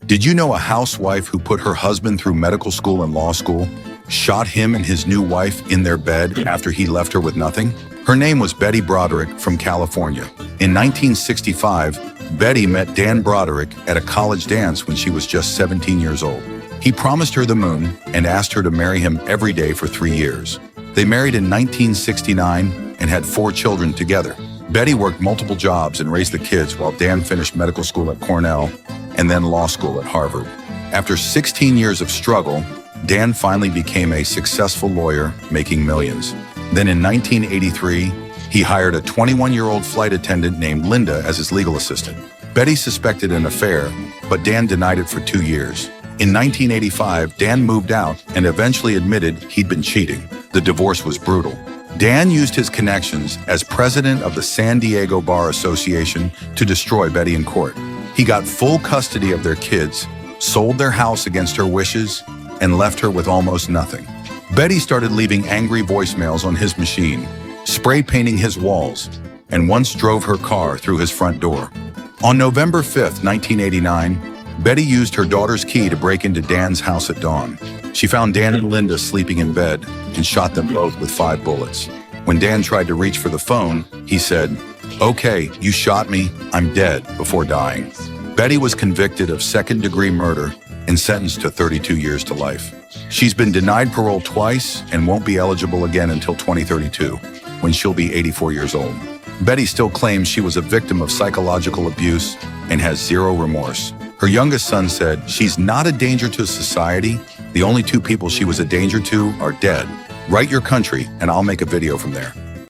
Did you know a housewife who put her husband through medical school and law school, shot him and his new wife in their bed after he left her with nothing? Her name was Betty Broderick from California. In 1965, Betty met Dan Broderick at a college dance when she was just 17 years old. He promised her the moon and asked her to marry him every day for 3 years. They married in 1969 and had 4 children together. Betty worked multiple jobs and raised the kids while Dan finished medical school at Cornell and then law school at Harvard. After 16 years of struggle, Dan finally became a successful lawyer, making millions. Then in 1983, he hired a 21-year-old flight attendant named Linda as his legal assistant. Betty suspected an affair, but Dan denied it for 2 years. In 1985, Dan moved out and eventually admitted he'd been cheating. The divorce was brutal. Dan used his connections as president of the San Diego Bar Association to destroy Betty in court. He got full custody of their kids, sold their house against her wishes, and left her with almost nothing. Betty started leaving angry voicemails on his machine, spray painting his walls, and once drove her car through his front door. On November 5th, 1989, Betty used her daughter's key to break into Dan's house at dawn. She found Dan and Linda sleeping in bed and shot them both with 5 bullets. When Dan tried to reach for the phone, he said, "Okay, you shot me, I'm dead," before dying. Betty was convicted of second-degree murder and sentenced to 32 years to life. She's been denied parole twice and won't be eligible again until 2032, when she'll be 84 years old. Betty still claims she was a victim of psychological abuse and has 0 remorse. Her youngest son said, "She's not a danger to society. The only 2 people she was a danger to are dead. Write your country and I'll make a video from there."